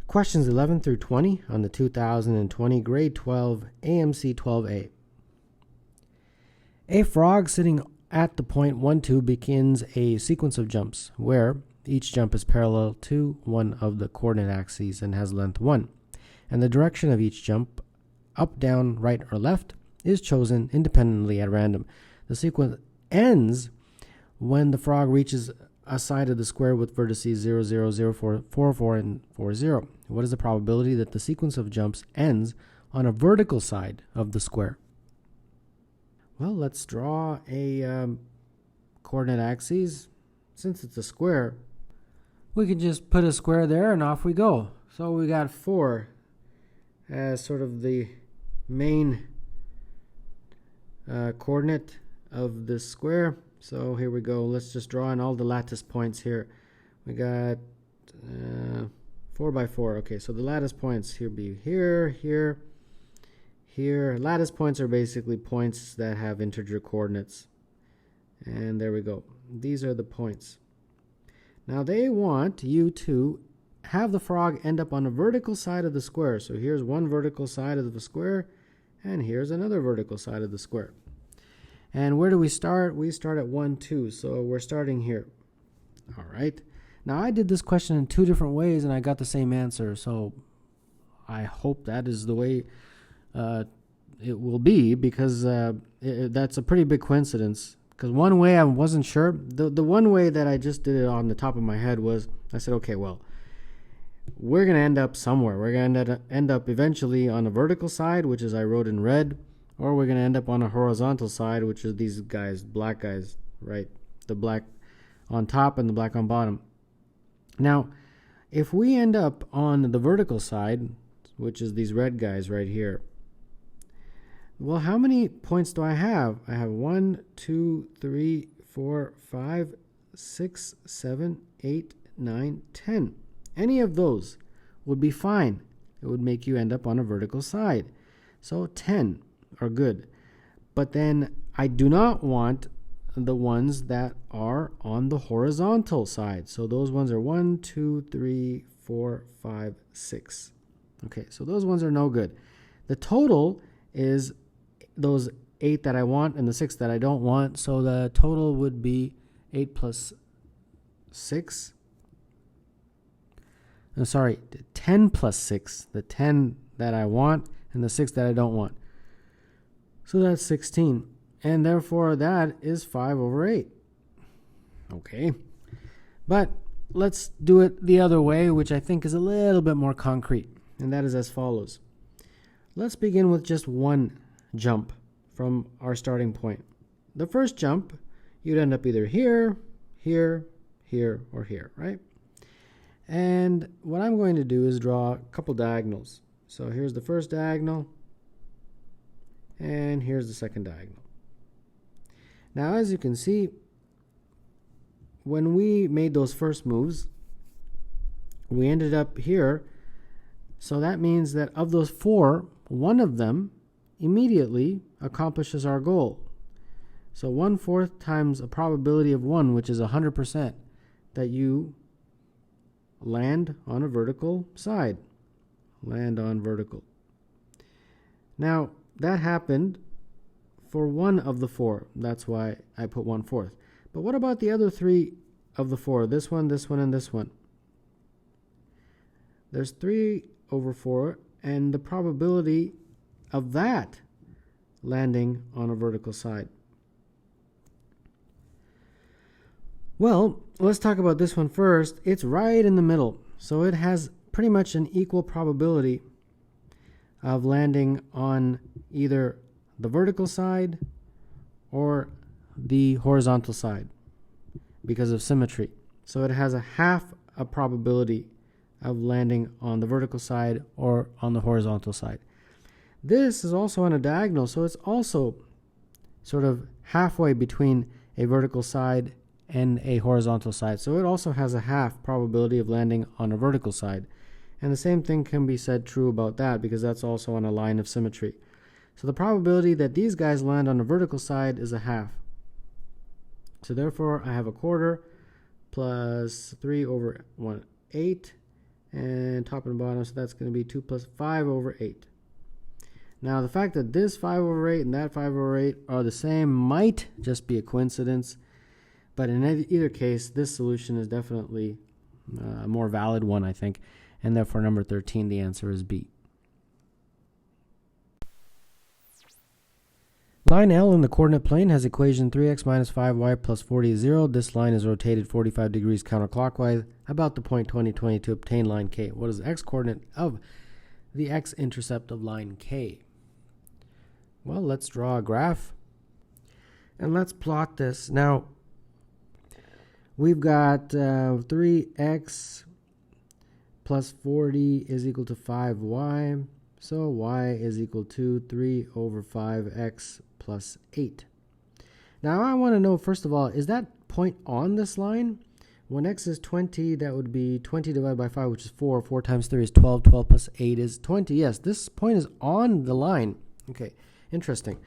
Questions 11 through 20 on the 2020 Grade 12 AMC 12A. A frog sitting at the point 1, 2 begins a sequence of jumps where each jump is parallel to one of the coordinate axes and has length 1. And the direction of each jump, up, down, right, or left, is chosen independently at random. The sequence ends when the frog reaches a side of the square with vertices 0, 0, 0, 4, 4, 4, and 4, 0. What is the probability that the sequence of jumps ends on a vertical side of the square? Well, let's draw a coordinate axes. Since it's a square, we can just put a square there and off we go. So we got 4 as sort of the main coordinate of this square. So here we go. Let's just draw in all the lattice points here. We got 4 by 4. Okay, so the lattice points here be here, here, here. Lattice points are basically points that have integer coordinates. And there we go. These are the points. Now they want you to have the frog end up on a vertical side of the square. So here's one vertical side of the square, and here's another vertical side of the square. And where do we start? We start at 1, 2. So we're starting here. All right. Now I did this question in 2 different ways and I got the same answer. So I hope that is the way it will be, because that's a pretty big coincidence. Because one way I wasn't sure. The one way that I just did it on the top of my head was, I said, okay, well, we're going to end up somewhere. We're going to end up eventually on a vertical side, which is I wrote in red. Or we're going to end up on a horizontal side, which is these guys, black guys, right? The black on top and the black on bottom. Now, if we end up on the vertical side, which is these red guys right here, well, how many points do I have? I have 1, 2, 3, 4, 5, 6, 7, 8, 9, 10. Any of those would be fine. It would make you end up on a vertical side. So 10. Are good. But then I do not want the ones that are on the horizontal side. So those ones are 1, 2, 3, 4, 5, 6. Okay, so those ones are no good. The total is those 8 that I want and the 6 that I don't want. So the total would be 8 plus 6. No, sorry, 10 plus 6. The 10 that I want and the 6 that I don't want. So that's 16, and therefore that is 5 over 8. Okay, but let's do it the other way, which I think is a little bit more concrete, and that is as follows. Let's begin with just one jump from our starting point. The first jump, you'd end up either here, here, here, or here, right? And what I'm going to do is draw a couple diagonals. So here's the first diagonal. And here's the second diagonal. Now, as you can see, when we made those first moves, we ended up here. So that means that of those 4, one of them immediately accomplishes our goal. So 1/4 times a probability of 1, which is 100%, that you land on a vertical side. Land on vertical. Now, that happened for 1 of the 4. That's why I put 1/4. But what about the other 3 of the 4? This one, and this one. There's 3 over 4, and the probability of that landing on a vertical side. Well, let's talk about this one first. It's right in the middle. So it has pretty much an equal probability of landing on either the vertical side or the horizontal side because of symmetry. So it has a half a probability of landing on the vertical side or on the horizontal side. This is also on a diagonal, so it's also sort of halfway between a vertical side and a horizontal side. So it also has a half probability of landing on a vertical side. And the same thing can be said true about that because that's also on a line of symmetry. So the probability that these guys land on the vertical side is a half. So therefore I have 1/4 plus 3 over 1, 8, and top and bottom, so that's going to be 2 plus 5 over 8. Now, the fact that this 5 over 8 and that 5 over 8 are the same might just be a coincidence, but in either case, this solution is definitely a more valid one, I think, and therefore number 13, the answer is B. Line L in the coordinate plane has equation 3x minus 5y plus 40 is 0. This line is rotated 45 degrees counterclockwise about the point 20, to obtain line K. What is the x-coordinate of the x-intercept of line K? Well, let's draw a graph, and let's plot this. Now, we've got 3x plus 40 is equal to 5y, so y is equal to 3 over 5x plus 8. Now I want to know, first of all, is that point on this line? When x is 20, that would be 20 divided by 5, which is 4. 4 times 3 is 12. 12 plus 8 is 20. Yes, this point is on the line. Okay, interesting.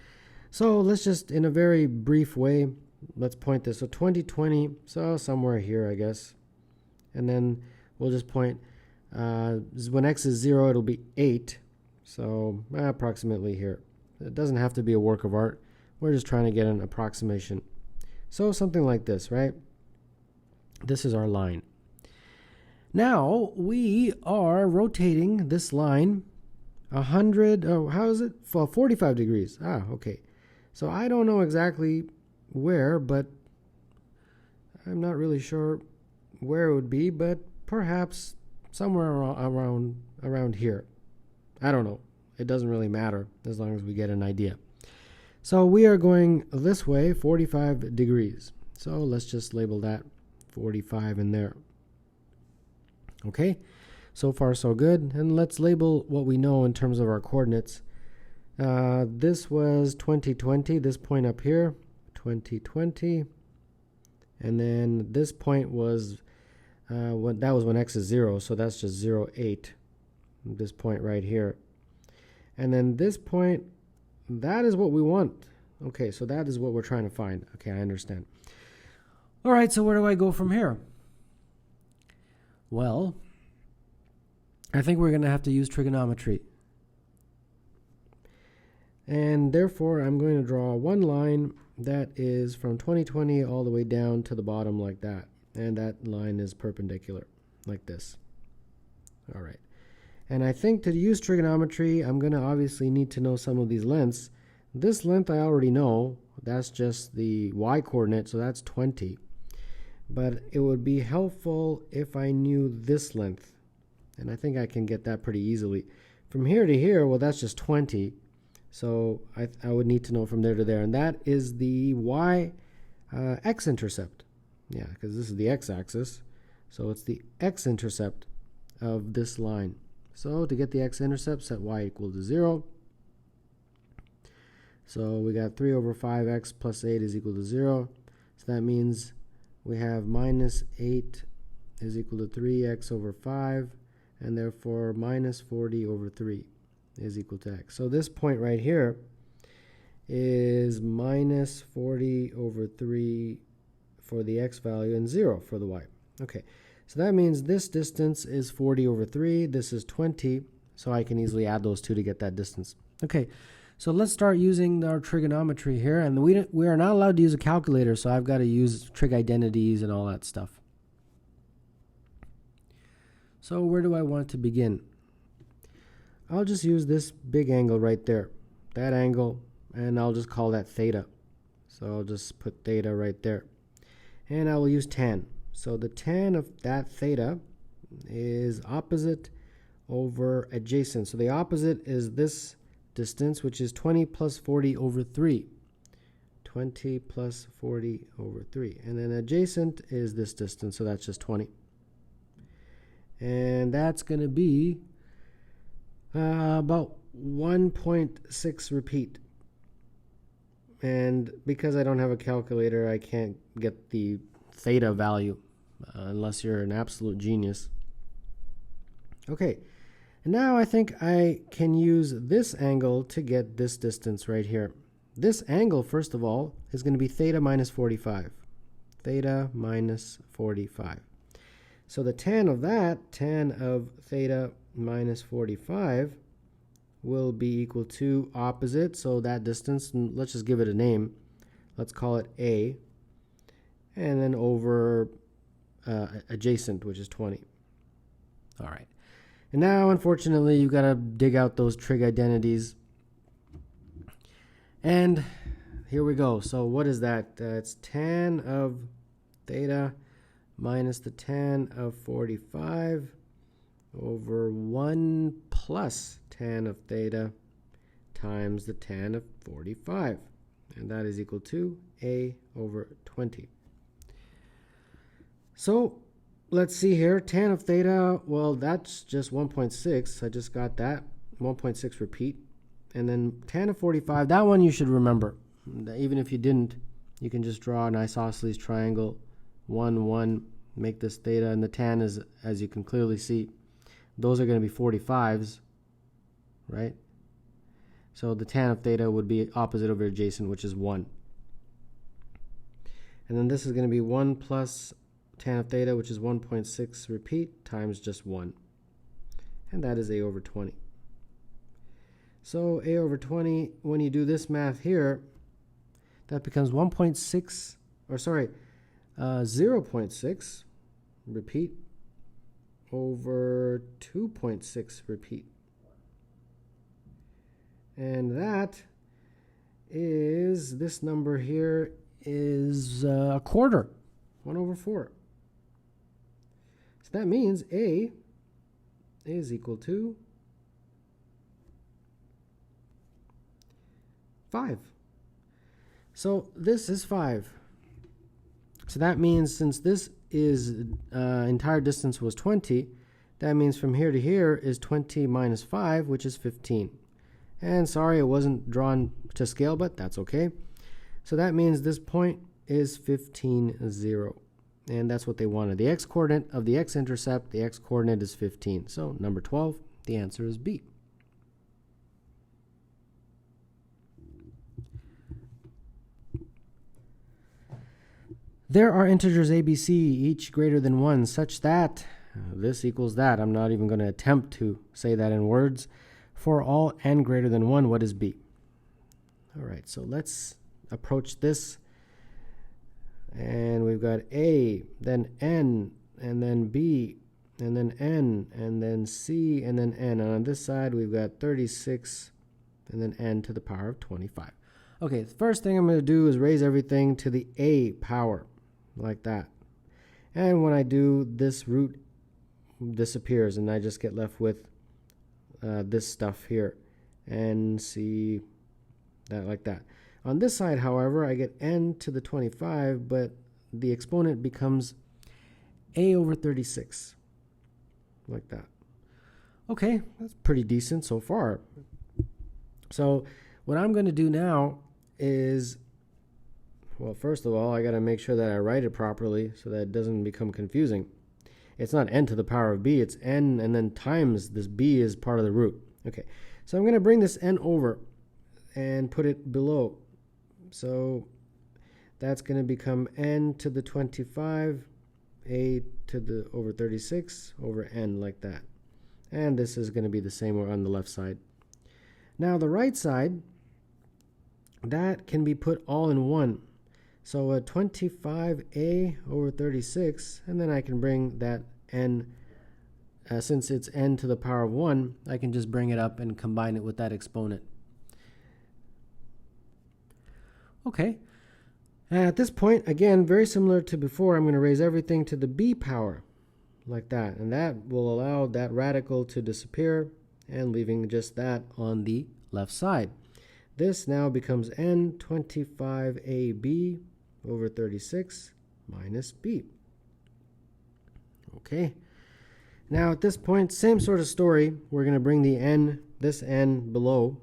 So let's just, in a very brief way, let's point this. So 20, 20, so somewhere here, I guess. And then we'll just point, when x is 0, it'll be 8. So approximately here. It doesn't have to be a work of art. We're just trying to get an approximation. So something like this, right? This is our line. Now we are rotating this line 100, how is it? 45 degrees. Okay. So I don't know exactly where, but I'm not really sure where it would be, but perhaps somewhere around here. I don't know. It doesn't really matter as long as we get an idea. So we are going this way, 45 degrees. So let's just label that 45 in there. Okay, so far so good. And let's label what we know in terms of our coordinates. This was 2020, this point up here, 2020. And then this point was, that was when x is 0, so that's just 0, 8. This point right here. And then this point, that is what we want. Okay, so that is what we're trying to find. Okay, I understand. All right, so where do I go from here? Well, I think we're going to have to use trigonometry. And therefore, I'm going to draw one line that is from 2020 all the way down to the bottom like that. And that line is perpendicular, like this. All right. And I think to use trigonometry, I'm going to obviously need to know some of these lengths. This length I already know. That's just the y-coordinate, so that's 20. But it would be helpful if I knew this length. And I think I can get that pretty easily. From here to here, well, that's just 20. So I would need to know from there to there. And that is the x-intercept. Yeah, because this is the x-axis. So it's the x-intercept of this line. So to get the x-intercept, set y equal to 0. So we got 3 over 5x plus 8 is equal to 0. So that means we have minus 8 is equal to 3x over 5. And therefore minus 40 over 3 is equal to x. So this point right here is minus 40 over 3 for the x value and 0 for the y. Okay. So that means this distance is 40 over 3. This is 20. So I can easily add those two to get that distance. Okay, so let's start using our trigonometry here. And we are not allowed to use a calculator, so I've got to use trig identities and all that stuff. So where do I want to begin? I'll just use this big angle right there. That angle, and I'll just call that theta. So I'll just put theta right there. And I will use tan. So the tan of that theta is opposite over adjacent. So the opposite is this distance, which is 20 plus 40 over 3. 20 plus 40 over 3. And then adjacent is this distance, so that's just 20. And that's going to be about 1.6 repeat. And because I don't have a calculator, I can't get the theta value unless you're an absolute genius. Okay, and now I think I can use this angle to get this distance right here. This angle, first of all, is going to be theta minus 45. Theta minus 45. So the tan of that, tan of theta minus 45, will be equal to opposite. So that distance, and let's just give it a name. Let's call it A. And then over adjacent, which is 20. All right. And now, unfortunately, you've got to dig out those trig identities. And here we go. So what is that? It's tan of theta minus the tan of 45 over 1 plus tan of theta times the tan of 45. And that is equal to A over 20. So let's see here. Tan of theta, well, that's just 1.6. I just got that. 1.6 repeat. And then tan of 45, that one you should remember. Even if you didn't, you can just draw an isosceles triangle. 1, 1, make this theta. And the tan is, as you can clearly see, those are going to be 45s, right? So the tan of theta would be opposite over adjacent, which is 1. And then this is going to be 1 plus tan of theta, which is 1.6 repeat, times just 1. And that is A over 20. So A over 20, when you do this math here, that becomes 1.6, or sorry, 0.6 repeat over 2.6 repeat. And that is, this number here is a quarter, 1 over 4. So that means A is equal to 5. So this is 5. So that means since this is entire distance was 20, that means from here to here is 20 minus 5, which is 15. And sorry, it wasn't drawn to scale, but that's okay. So that means this point is 15, 0. And that's what they wanted. The x-coordinate of the x-intercept, the x-coordinate is 15. So number 12, the answer is B. There are integers a, b, c, each greater than 1, such that this equals that. I'm not even going to attempt to say that in words. For all n greater than 1, what is b? All right, so let's approach this. And we've got a, then n, and then b, and then n, and then c, and then n. And on this side, we've got 36, and then n to the power of 25. Okay, the first thing I'm going to do is raise everything to the a power, like that. And when I do, this root disappears, and I just get left with this stuff here, and see that like that. On this side, however, I get n to the 25, but the exponent becomes a over 36, like that. Okay, that's pretty decent so far. So what I'm going to do now is, well, first of all, I got to make sure that I write it properly so that it doesn't become confusing. It's not n to the power of b, it's n and then times this b is part of the root. Okay, so I'm going to bring this n over and put it below. So that's going to become n to the 25, a to the over 36 over n, like that. And this is going to be the same on the left side. Now the right side, that can be put all in one. So a 25a over 36, and then I can bring that n, since it's n to the power of 1, I can just bring it up and combine it with that exponent. Okay, at this point, again, very similar to before, I'm going to raise everything to the b power, like that. And that will allow that radical to disappear, and leaving just that on the left side. This now becomes n 25ab over 36 minus b. Okay. Now at this point, same sort of story. We're going to bring the n, this n below.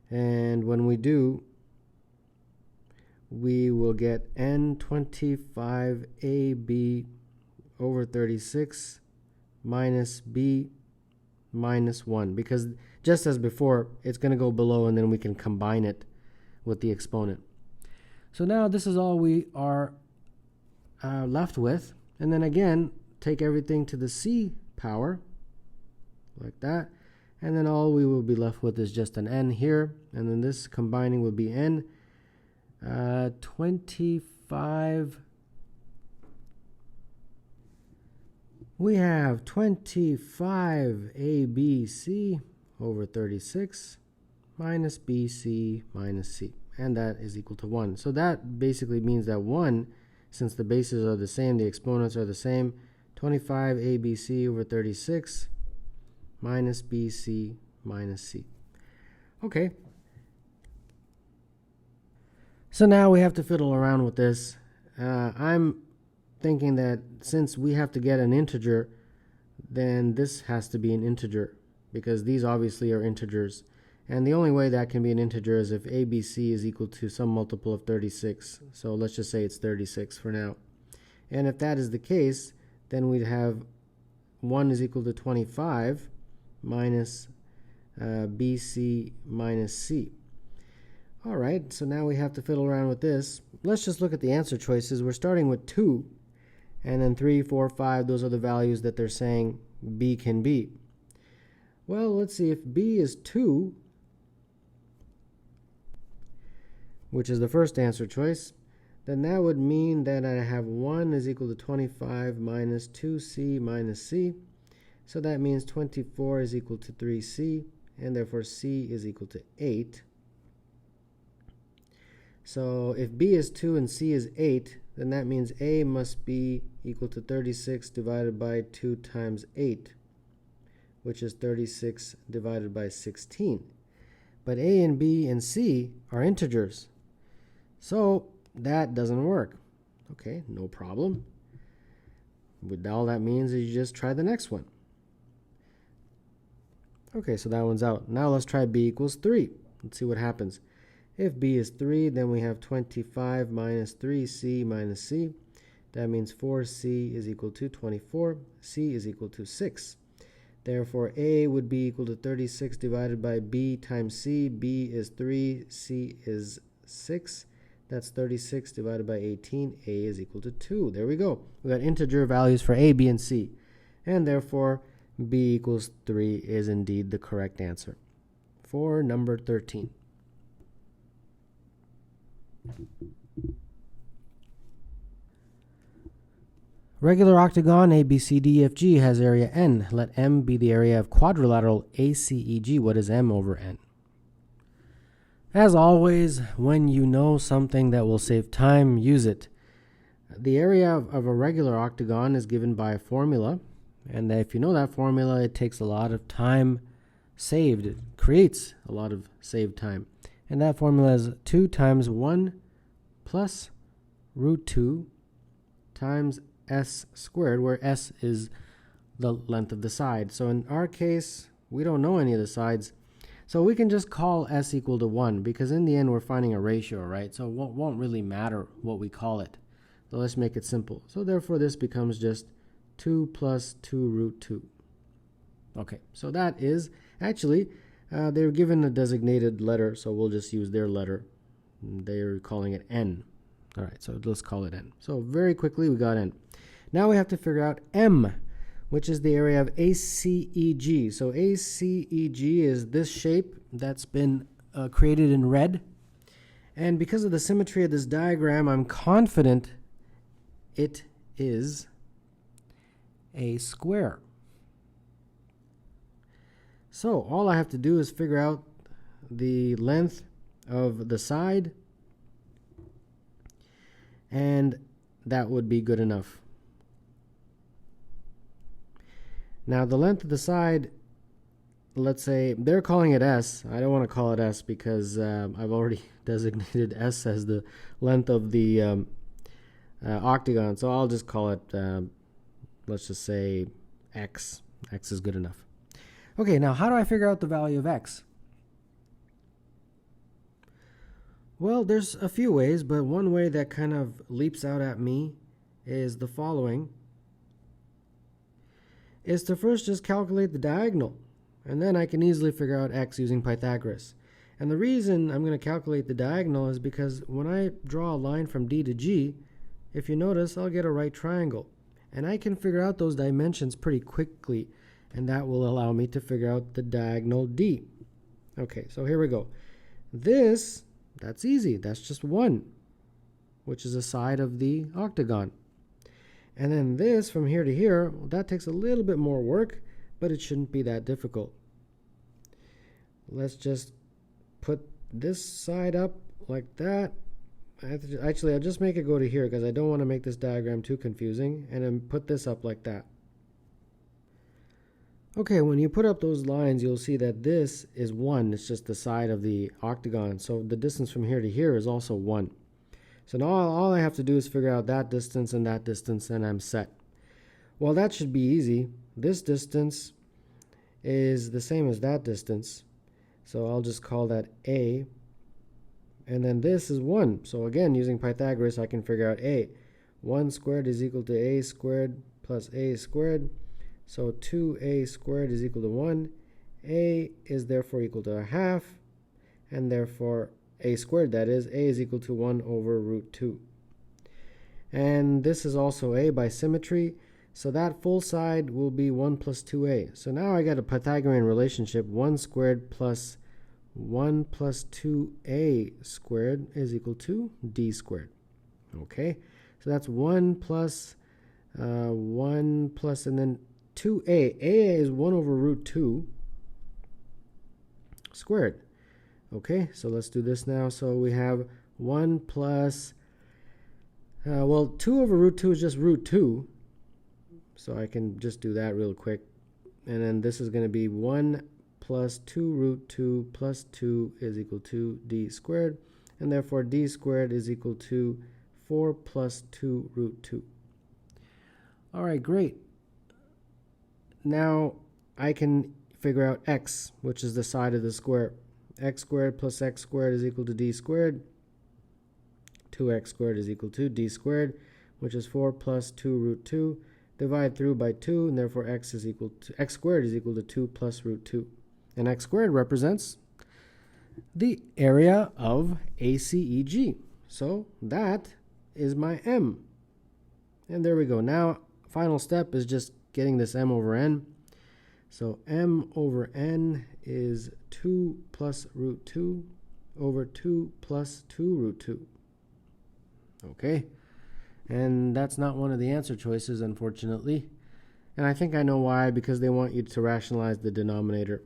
And when we do, we will get n 25ab over 36 minus b minus 1. Because just as before, it's going to go below, and then we can combine it with the exponent. So now this is all we are left with. And then again, take everything to the c power, like that. And then all we will be left with is just an n here. And then this combining will be n. 25. We have 25 ABC over 36 minus BC minus C. And that is equal to 1. So that basically means that 1, since the bases are the same, the exponents are the same, 25 ABC over 36 minus BC minus C. Okay. So now we have to fiddle around with this. I'm thinking that since we have to get an integer, then this has to be an integer, because these obviously are integers. And the only way that can be an integer is if ABC is equal to some multiple of 36. So let's just say it's 36 for now. And if that is the case, then we'd have 1 is equal to 25 minus BC minus C. All right, so now we have to fiddle around with this. Let's just look at the answer choices. We're starting with 2, and then 3, 4, 5, those are the values that they're saying B can be. Well, let's see, if B is 2, which is the first answer choice, then that would mean that I have 1 is equal to 25 minus 2C minus C. So that means 24 is equal to 3C, and therefore C is equal to 8. So if B is 2 and C is 8, then that means A must be equal to 36 divided by 2 times 8, which is 36 divided by 16. But A and B and C are integers, so that doesn't work. Okay, no problem. All that means is you just try the next one. Okay, so that one's out. Now let's try B equals 3. Let's see what happens. If B is 3, then we have 25 minus 3C minus C. That means 4C is equal to 24. C is equal to 6. Therefore, A would be equal to 36 divided by B times C. B is 3, C is 6. That's 36 divided by 18. A is equal to 2. There we go. We got integer values for A, B, and C. And therefore, B equals 3 is indeed the correct answer for number 13. Regular octagon ABCDEFG has area N. Let M be the area of quadrilateral ACEG. What is M over N? As always, when you know something that will save time, use it. The area of a regular octagon is given by a formula, and if you know that formula, it takes a lot of time saved. It creates a lot of saved time. And that formula is 2 times 1 plus root 2 times s squared, where s is the length of the side. So in our case, we don't know any of the sides. So we can just call s equal to 1, because in the end we're finding a ratio, right? So it won't really matter what we call it. So let's make it simple. So therefore this becomes just 2 plus 2 root 2. Okay, so that is actually, they're given a designated letter, so we'll just use their letter. They're calling it n. All right, so let's call it n. So very quickly we got n. Now we have to figure out m, which is the area of ACEG. So ACEG is this shape that's been created in red. And because of the symmetry of this diagram, I'm confident it is a square. So all I have to do is figure out the length of the side, and that would be good enough. Now the length of the side, let's say they're calling it S. I don't want to call it S because I've already designated S as the length of the octagon. So I'll just call it, let's just say X. X is good enough. Okay, now how do I figure out the value of X? Well, there's a few ways, but one way that kind of leaps out at me is the following. Is to first just calculate the diagonal, and then I can easily figure out X using Pythagoras. And the reason I'm going to calculate the diagonal is because when I draw a line from D to G, if you notice, I'll get a right triangle. And I can figure out those dimensions pretty quickly, and that will allow me to figure out the diagonal D. Okay, so here we go. This, that's easy. That's just 1, which is the side of the octagon. And then this from here to here, well, that takes a little bit more work, but it shouldn't be that difficult. Let's just put this side up like that. Actually, I'll just make it go to here because I don't want to make this diagram too confusing, and then put this up like that. Okay, when you put up those lines, you'll see that this is 1. It's just the side of the octagon. So the distance from here to here is also 1. So now all I have to do is figure out that distance, and I'm set. Well, that should be easy. This distance is the same as that distance. So I'll just call that A. And then this is 1. So again, using Pythagoras, I can figure out A. 1 squared is equal to A squared plus A squared. So 2A squared is equal to 1. A is therefore equal to 1/2. And therefore, A squared, that is, A is equal to 1 over root 2. And this is also A by symmetry. So that full side will be 1 plus 2A. So now I got a Pythagorean relationship. 1 squared plus 1 plus 2A squared is equal to D squared. Okay, so that's 1 plus, and then 2A. A is 1 over root 2 squared. Okay, so let's do this now. So we have 1 plus, 2 over root 2 is just root 2. So I can just do that real quick. And then this is going to be 1 plus 2 root 2 plus 2 is equal to D squared. And therefore D squared is equal to 4 plus 2 root 2. All right, great. Now I can figure out x, which is the side of the square. X squared plus x squared is equal to D squared. 2x squared is equal to D squared, which is 4 plus 2 root 2. Divide through by 2, and therefore x squared is equal to 2 plus root 2. And x squared represents the area of ACEG. So that is my m. And there we go. Now, final step is just getting this m over n. So m over n is 2 plus root 2 over 2 plus 2 root 2. Okay. And that's not one of the answer choices, unfortunately. And I think I know why, because they want you to rationalize the denominator.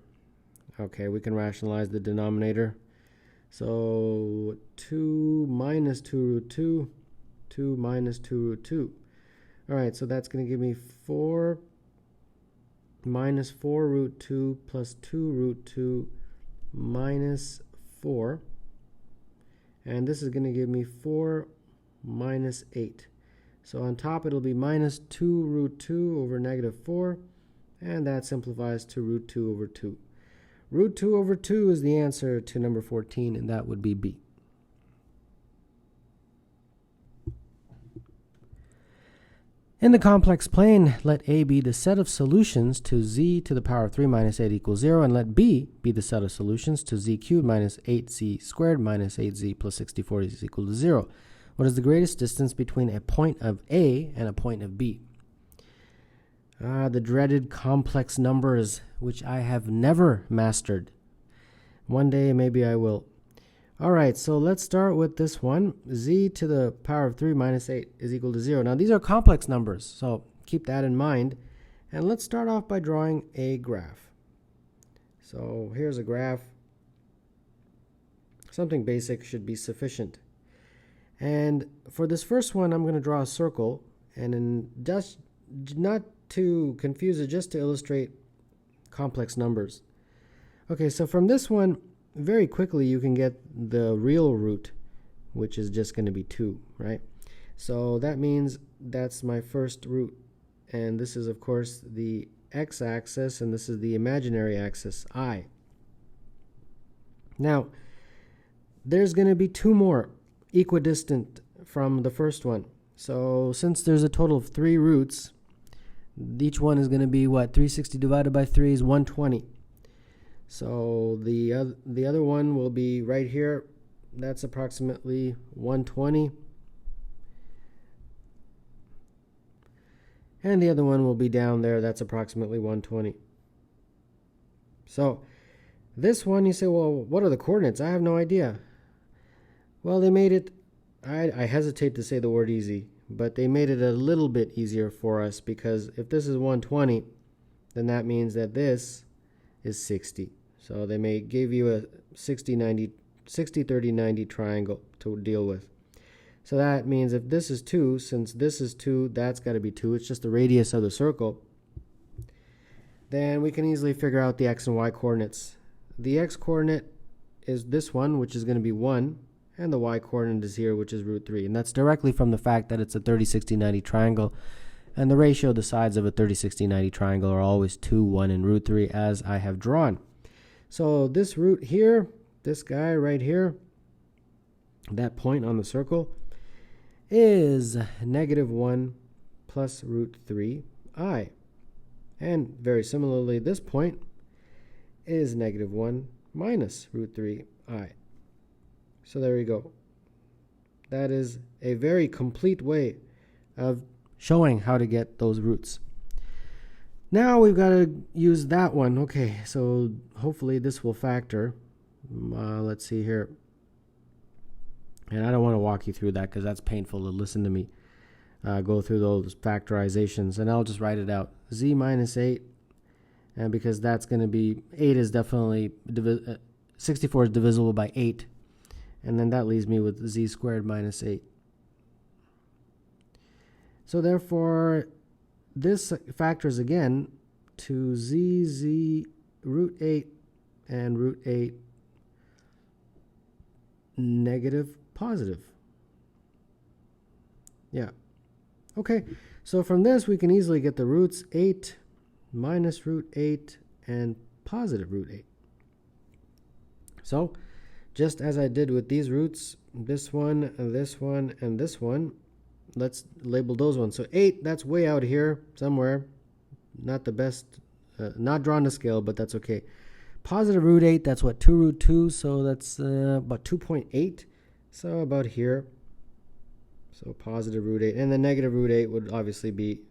Okay, we can rationalize the denominator. So 2 minus 2 root 2, 2 minus 2 root 2. All right, so that's going to give me 4 minus 4 root 2 plus 2 root 2 minus 4. And this is going to give me 4 minus 8. So on top it'll be minus 2 root 2 over negative 4, and that simplifies to root 2 over 2. Root 2 over 2 is the answer to number 14, and that would be B. In the complex plane, let A be the set of solutions to z to the power of 3 minus 8 equals 0, and let B be the set of solutions to z cubed minus 8z squared minus 8z plus 64 is equal to 0. What is the greatest distance between a point of A and a point of B? The dreaded complex numbers, which I have never mastered. One day, maybe I will. All right, so let's start with this one. Z to the power of 3 minus 8 is equal to 0. Now, these are complex numbers, so keep that in mind. And let's start off by drawing a graph. So here's a graph. Something basic should be sufficient. And for this first one, I'm going to draw a circle, and then just not to confuse it, just to illustrate complex numbers. Okay, so from this one, very quickly you can get the real root, which is just going to be 2, right? So that means that's my first root. And this is, of course, the x-axis, and this is the imaginary axis, I. Now, there's going to be 2 more equidistant from the first one. So since there's a total of 3 roots, each one is going to be what? 360 divided by 3 is 120. So the other one will be right here. That's approximately 120. and the other one will be down there. That's approximately 120. So this one, you say, well, what are the coordinates? I have no idea. Well, they made it, I hesitate to say the word easy, but they made it a little bit easier for us, because if this is 120, then that means that this is 60. So they may give you a 60, 30, 90 triangle to deal with. So that means if this is 2, since this is 2, that's got to be 2. It's just the radius of the circle. Then we can easily figure out the x and y coordinates. The x coordinate is this one, which is going to be 1, and the y coordinate is here, which is root 3. And that's directly from the fact that it's a 30, 60, 90 triangle. And the ratio of the sides of a 30, 60, 90 triangle are always 2, 1, and root 3, as I have drawn. So this root here, this guy right here, that point on the circle, is -1 plus root 3i. And very similarly, this point is -1 minus root 3i. So there we go. That is a very complete way of showing how to get those roots. Now we've got to use that one. Okay, so hopefully this will factor. Let's see here. And I don't want to walk you through that because that's painful to listen to me go through those factorizations. And I'll just write it out. Z minus 8. And because that's going to be, 8 is definitely, 64 is divisible by 8. And then that leaves me with z squared minus 8. So therefore, this factors again to z root 8 and root 8 negative positive. Yeah. Okay, so from this we can easily get the roots 8 minus root 8 and positive root 8. So just as I did with these roots, this one, and this one, and this one, let's label those ones. So 8, that's way out here somewhere. Not the best, not drawn to scale, but that's okay. Positive root 8, that's what, 2 root 2, so that's about 2.8. So about here. So positive root 8. And the negative root 8 would obviously be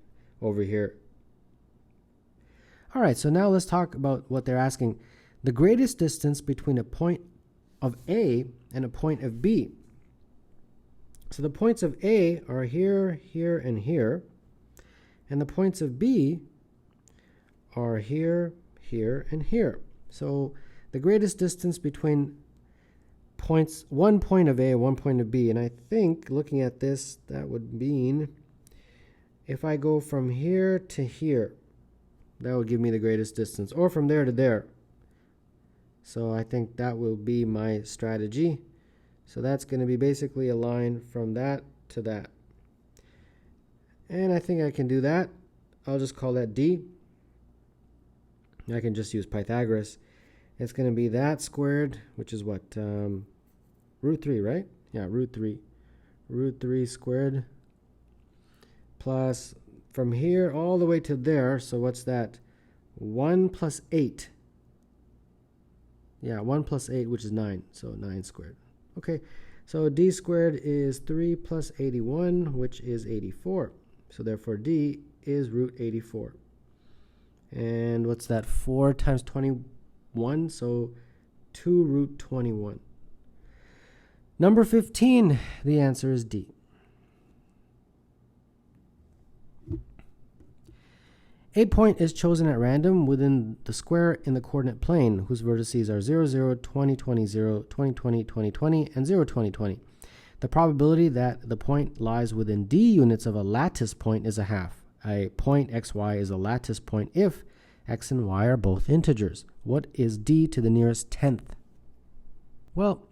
over here. All right, so now let's talk about what they're asking. The greatest distance between a point of A and a point of B. So the points of A are here, here, and here. And the points of B are here, here, and here. So the greatest distance between points, one point of A and one point of B, and I think looking at this, that would mean if I go from here to here, that would give me the greatest distance, or from there to there. So I think that will be my strategy. So that's going to be basically a line from that to that. And I think I can do that. I'll just call that D. I can just use Pythagoras. It's going to be that squared, which is what? Root 3, right? Yeah, root 3. Root 3 squared plus from here all the way to there. So what's that? 1 plus 8. Yeah, 1 plus 8, which is 9. So 9 squared. Okay, so D squared is 3 plus 81, which is 84. So therefore D is root 84. And what's that? 4 times 21, so 2 root 21. Number 15, the answer is D. A point is chosen at random within the square in the coordinate plane, whose vertices are 0, 0, 20, 20, 0, 20, 20, 20, 20, and 0, 20, 20. The probability that the point lies within d units of a lattice point is a half. A point xy is a lattice point if x and y are both integers. What is d to the nearest tenth? Well,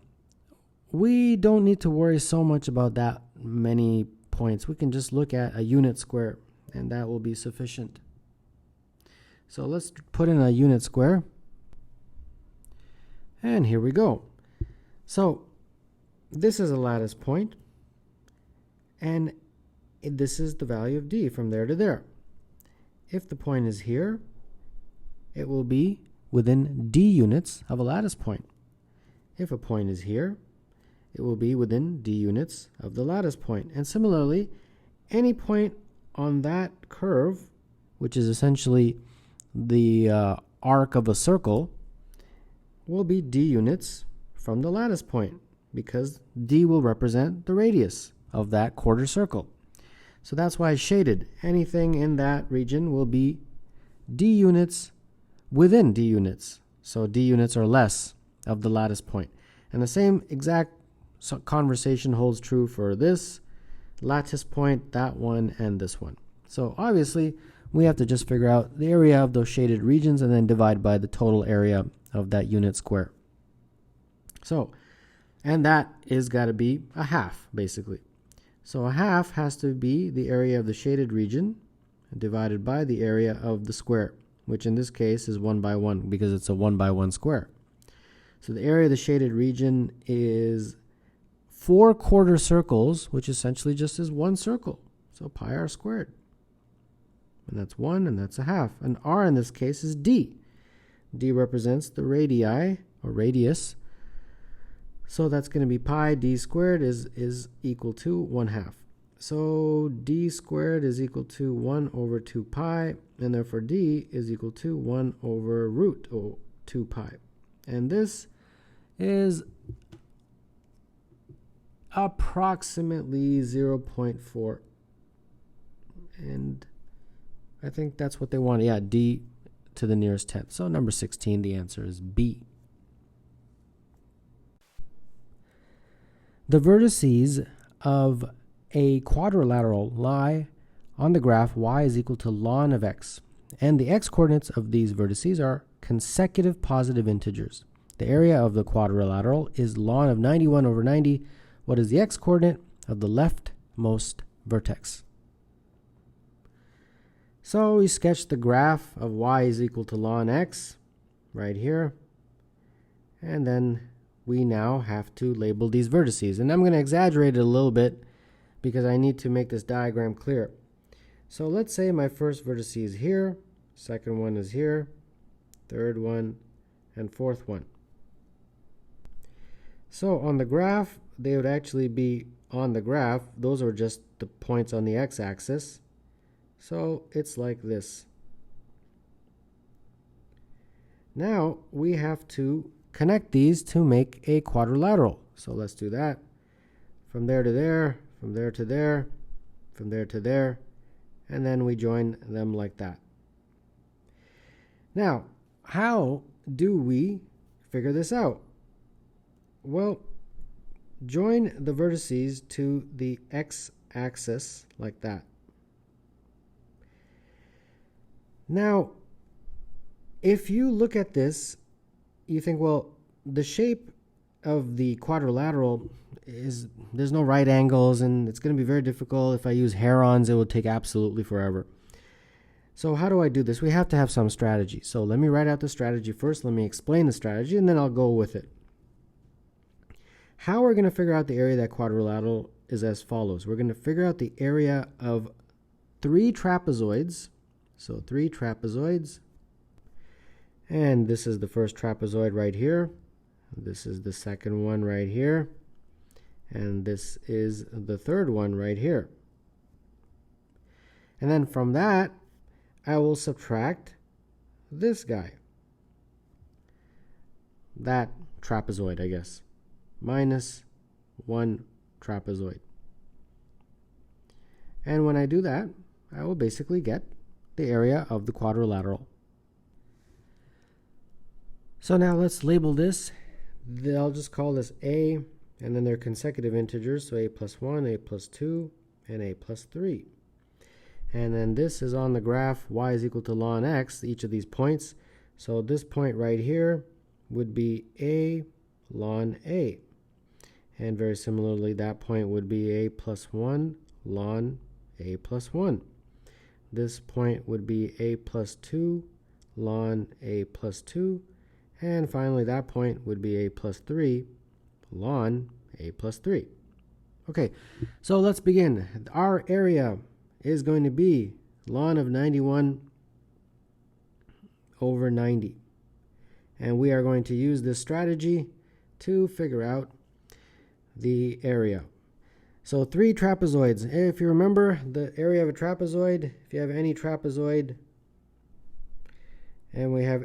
we don't need to worry so much about that many points. We can just look at a unit square, and that will be sufficient. So let's put in a unit square. And here we go. So this is a lattice point, and this is the value of d from there to there. If the point is here, it will be within d units of a lattice point. If a point is here, it will be within d units of the lattice point. And similarly, any point on that curve, which is essentially the arc of a circle, will be d units from the lattice point, because d will represent the radius of that quarter circle. So that's why I shaded. Anything in that region will be d units within d units. So d units or less of the lattice point. And the same exact conversation holds true for this lattice point, that one, and this one. So obviously, we have to just figure out the area of those shaded regions and then divide by the total area of that unit square. So, and that is got to be a half, basically. So a half has to be the area of the shaded region divided by the area of the square, which in this case is 1 by 1 because it's a 1 by 1 square. So the area of the shaded region is 4 quarter circles, which essentially just is one circle. So pi r squared. And that's 1, and that's a half. And r in this case is d. D represents the radii, or radius. So that's going to be pi d squared is equal to 1/2. So d squared is equal to 1 over 2 pi, and therefore d is equal to 1 over root 2 pi. And this is approximately 0.4. And I think that's what they want. Yeah, d to the nearest tenth. So number 16, the answer is B. The vertices of a quadrilateral lie on the graph y is equal to ln of x, and the x-coordinates of these vertices are consecutive positive integers. The area of the quadrilateral is ln of 91 over 90. What is the x-coordinate of the leftmost vertex? So we sketch the graph of y is equal to ln x right here, and then we now have to label these vertices. And I'm going to exaggerate it a little bit because I need to make this diagram clear. So let's say my first vertex is here, second one is here, third one, and fourth one. So on the graph, they would actually be on the graph. Those are just the points on the x-axis. So it's like this. Now we have to connect these to make a quadrilateral. So let's do that. From there to there, from there to there, from there to there, and then we join them like that. Now, how do we figure this out? Well, join the vertices to the x-axis like that. Now, if you look at this, you think, well, the shape of the quadrilateral is, there's no right angles, and it's going to be very difficult. If I use herons, it will take absolutely forever. So how do I do this? We have to have some strategy. So let me write out the strategy first. Let me explain the strategy, and then I'll go with it. How we're going to figure out the area of that quadrilateral is as follows. We're going to figure out the area of 3 trapezoids. So 3 trapezoids. And this is the first trapezoid right here. This is the second one right here. And this is the third one right here. And then from that, I will subtract this guy. That trapezoid, I guess. Minus 1 trapezoid. And when I do that, I will basically get the area of the quadrilateral. So now let's label this. I'll just call this A, and then they're consecutive integers, so A plus 1, A plus 2, and A plus 3. And then this is on the graph, y is equal to ln x, each of these points. So this point right here would be A ln A. And very similarly, that point would be A plus 1 ln A plus 1. This point would be A plus 2 ln A plus 2. And finally, that point would be A plus 3 ln A plus 3. Okay, so let's begin. Our area is going to be ln of 91 over 90. And we are going to use this strategy to figure out the area. So 3 trapezoids. If you remember the area of a trapezoid, if you have any trapezoid, and we have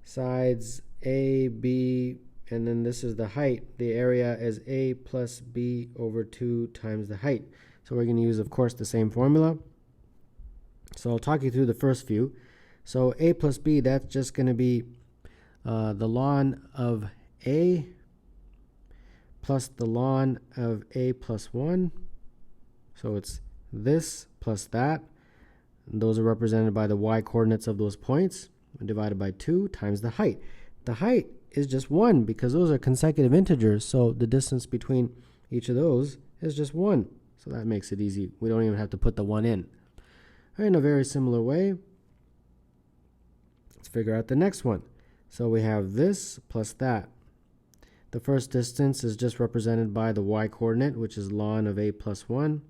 sides A, B, and then this is the height. The area is A plus B over 2 times the height. So we're going to use, of course, the same formula. So I'll talk you through the first few. So A plus B, that's just going to be the ln of A plus the ln of A plus 1. So it's this plus that. And those are represented by the y-coordinates of those points, divided by 2 times the height. The height is just 1 because those are consecutive integers, so the distance between each of those is just 1. So that makes it easy. We don't even have to put the 1 in. In a very similar way, let's figure out the next one. So we have this plus that. The first distance is just represented by the y-coordinate, which is ln of A plus 1.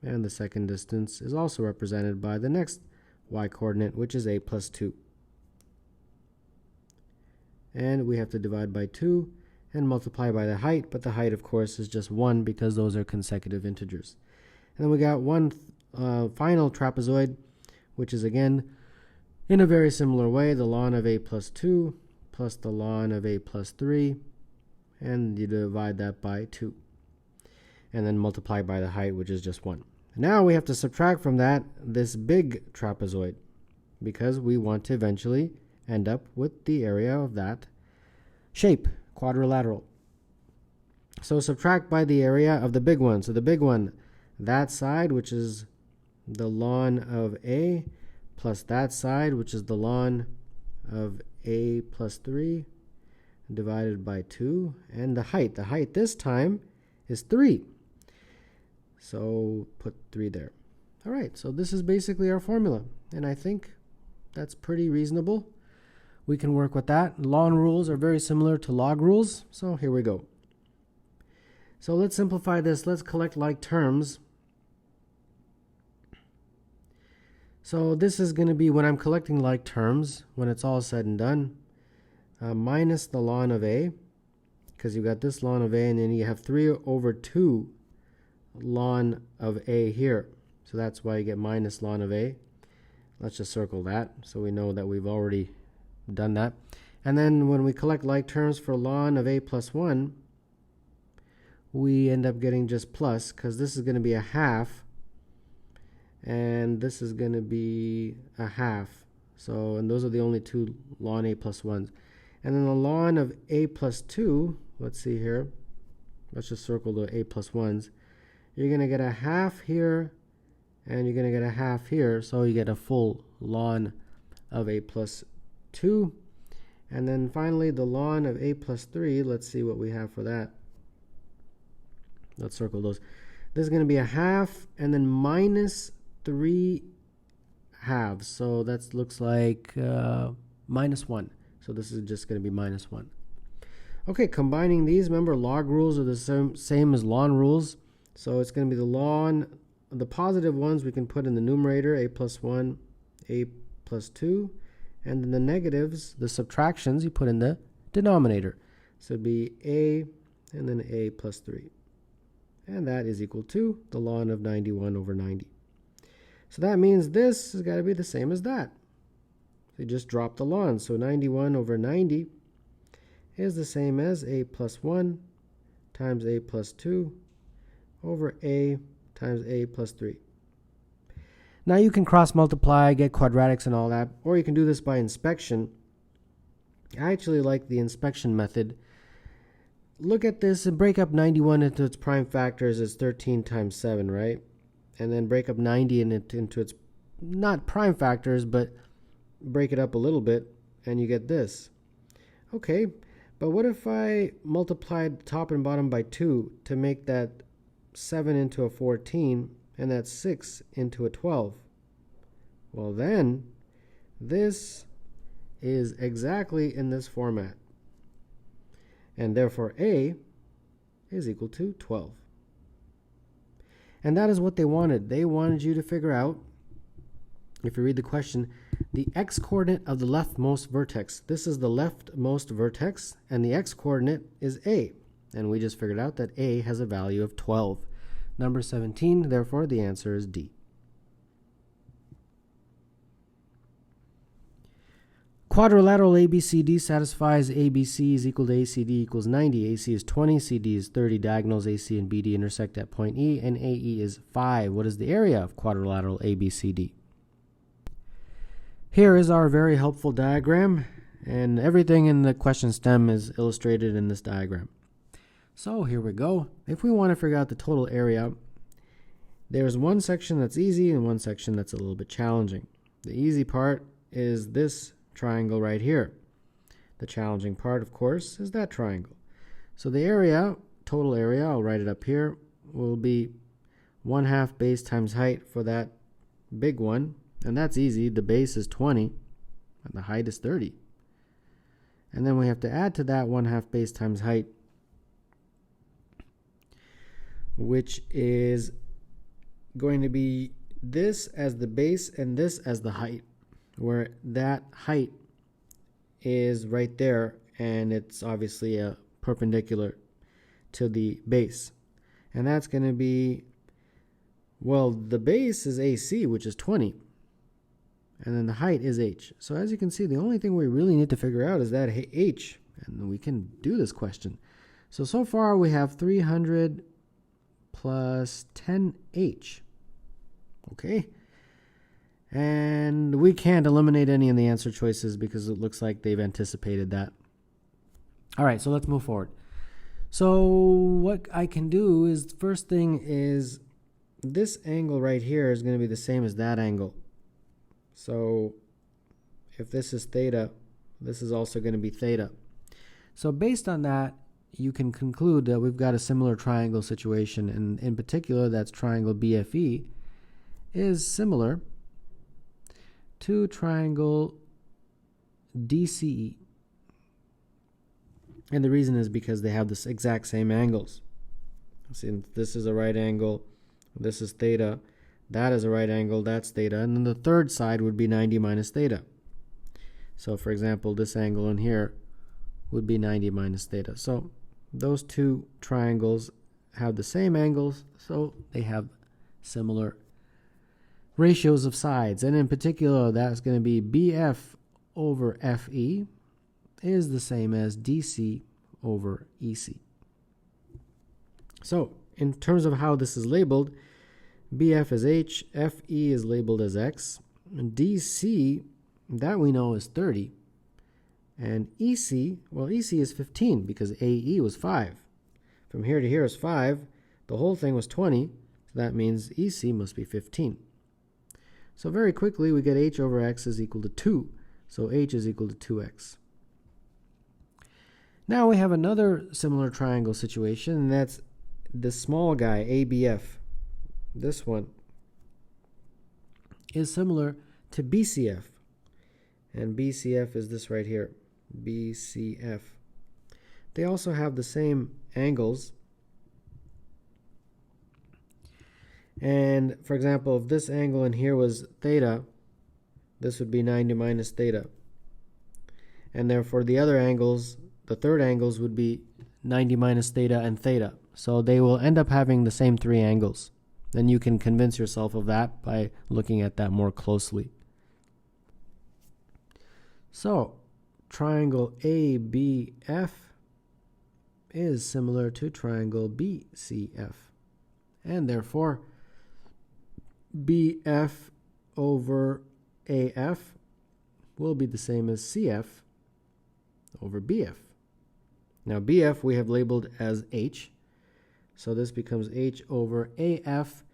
And the second distance is also represented by the next y-coordinate, which is A plus 2. And we have to divide by 2 and multiply by the height, but the height, of course, is just 1 because those are consecutive integers. And then we got one final trapezoid, which is, again, in a very similar way, the ln of A plus 2 plus the ln of A plus 3, and you divide that by 2. And then multiply by the height, which is just 1. Now we have to subtract from that this big trapezoid because we want to eventually end up with the area of that shape, quadrilateral. So subtract by the area of the big one. So the big one, that side, which is the ln of A, plus that side, which is the ln of A plus 3, divided by 2, and the height. The height this time is 3. So put 3 there. All right, so this is basically our formula, and I think that's pretty reasonable. We can work with that. Ln rules are very similar to log rules, so here we go. So let's simplify this. Let's collect like terms. So this is going to be, when I'm collecting like terms, when it's all said and done, minus the ln of A, because you got this ln of A, and then you have 3 over 2 ln of A here. So that's why you get minus ln of A. Let's just circle that so we know that we've already done that. And then when we collect like terms for ln of A plus 1, we end up getting just plus, because this is going to be a half, and this is going to be a half. So, and those are the only two ln A plus 1s. And then the ln of A plus 2, let's see here. Let's just circle the A plus 1s. You're going to get a half here, and you're going to get a half here, so you get a full ln of A plus 2. And then finally the ln of A plus 3, let's see what we have for that. Let's circle those. This is going to be a half, and then minus 3 halves, so that looks like minus 1. So this is just going to be minus 1. Okay, combining these, remember log rules are the same as ln rules. So it's going to be the ln, the positive ones we can put in the numerator, A plus 1, A plus 2. And then the negatives, the subtractions, you put in the denominator. So it'd be A and then A plus 3. And that is equal to the ln of 91 over 90. So that means this has got to be the same as that. So you just drop the ln. So 91 over 90 is the same as A plus 1 times A plus 2 over A times A plus 3. Now you can cross multiply, get quadratics and all that, or you can do this by inspection. I actually like the inspection method. Look at this and break up 91 into its prime factors as 13 times 7, right? And then break up 90 into its, not prime factors, but break it up a little bit, and you get this. Okay, but what if I multiplied top and bottom by 2 to make that 7 into a 14, and that's 6 into a 12? Well then, this is exactly in this format. And therefore A is equal to 12. And that is what they wanted. They wanted you to figure out, if you read the question, the x-coordinate of the leftmost vertex. This is the leftmost vertex, and the x-coordinate is A. And we just figured out that A has a value of 12. Number 17, therefore the answer is D. Quadrilateral ABCD satisfies ABC is equal to ACD equals 90. AC is 20, CD is 30. Diagonals AC and BD intersect at point E, and AE is 5. What is the area of quadrilateral ABCD? Here is our very helpful diagram, and everything in the question stem is illustrated in this diagram. So here we go. If we want to figure out the total area, there's one section that's easy and one section that's a little bit challenging. The easy part is this triangle right here. The challenging part, of course, is that triangle. So the area, total area, I'll write it up here, will be 1/2 base times height for that big one. And that's easy. The base is 20 and the height is 30. And then we have to add to that 1/2 base times height, which is going to be this as the base and this as the height, where that height is right there, and it's obviously perpendicular to the base. And that's going to be, well, the base is AC, which is 20, and then the height is H. So as you can see, the only thing we really need to figure out is that H, and we can do this question. So far we have 300 plus 10H. Okay. And we can't eliminate any in the answer choices because it looks like they've anticipated that. All right, so let's move forward. So what I can do is, first thing is, this angle right here is going to be the same as that angle. So if this is theta, this is also going to be theta. So based on that, you can conclude that we've got a similar triangle situation, and in particular, that's triangle BFE is similar to triangle DCE. And the reason is because they have this exact same angles. See, this is a right angle, this is theta, that is a right angle, that's theta, and then the third side would be 90 minus theta. So for example, this angle in here would be 90 minus theta. So those two triangles have the same angles, so they have similar ratios of sides. And in particular, that's going to be BF over FE is the same as DC over EC. So in terms of how this is labeled, BF is H, FE is labeled as X, and DC, that we know is 30, and EC, well, EC is 15 because AE was 5. From here to here is 5. The whole thing was 20, so that means EC must be 15. So very quickly, we get H over X is equal to 2. So H is equal to 2X. Now we have another similar triangle situation, and that's the small guy, ABF. This one is similar to BCF. And BCF is this right here, BCF. They also have the same angles. And for example, if this angle in here was theta, this would be 90 minus theta. And therefore the other angles, the third angles would be 90 minus theta and theta. So they will end up having the same three angles. And you can convince yourself of that by looking at that more closely. So triangle ABF is similar to triangle BCF. And therefore BF over AF will be the same as CF over BF. Now BF we have labeled as H, so this becomes H over AF.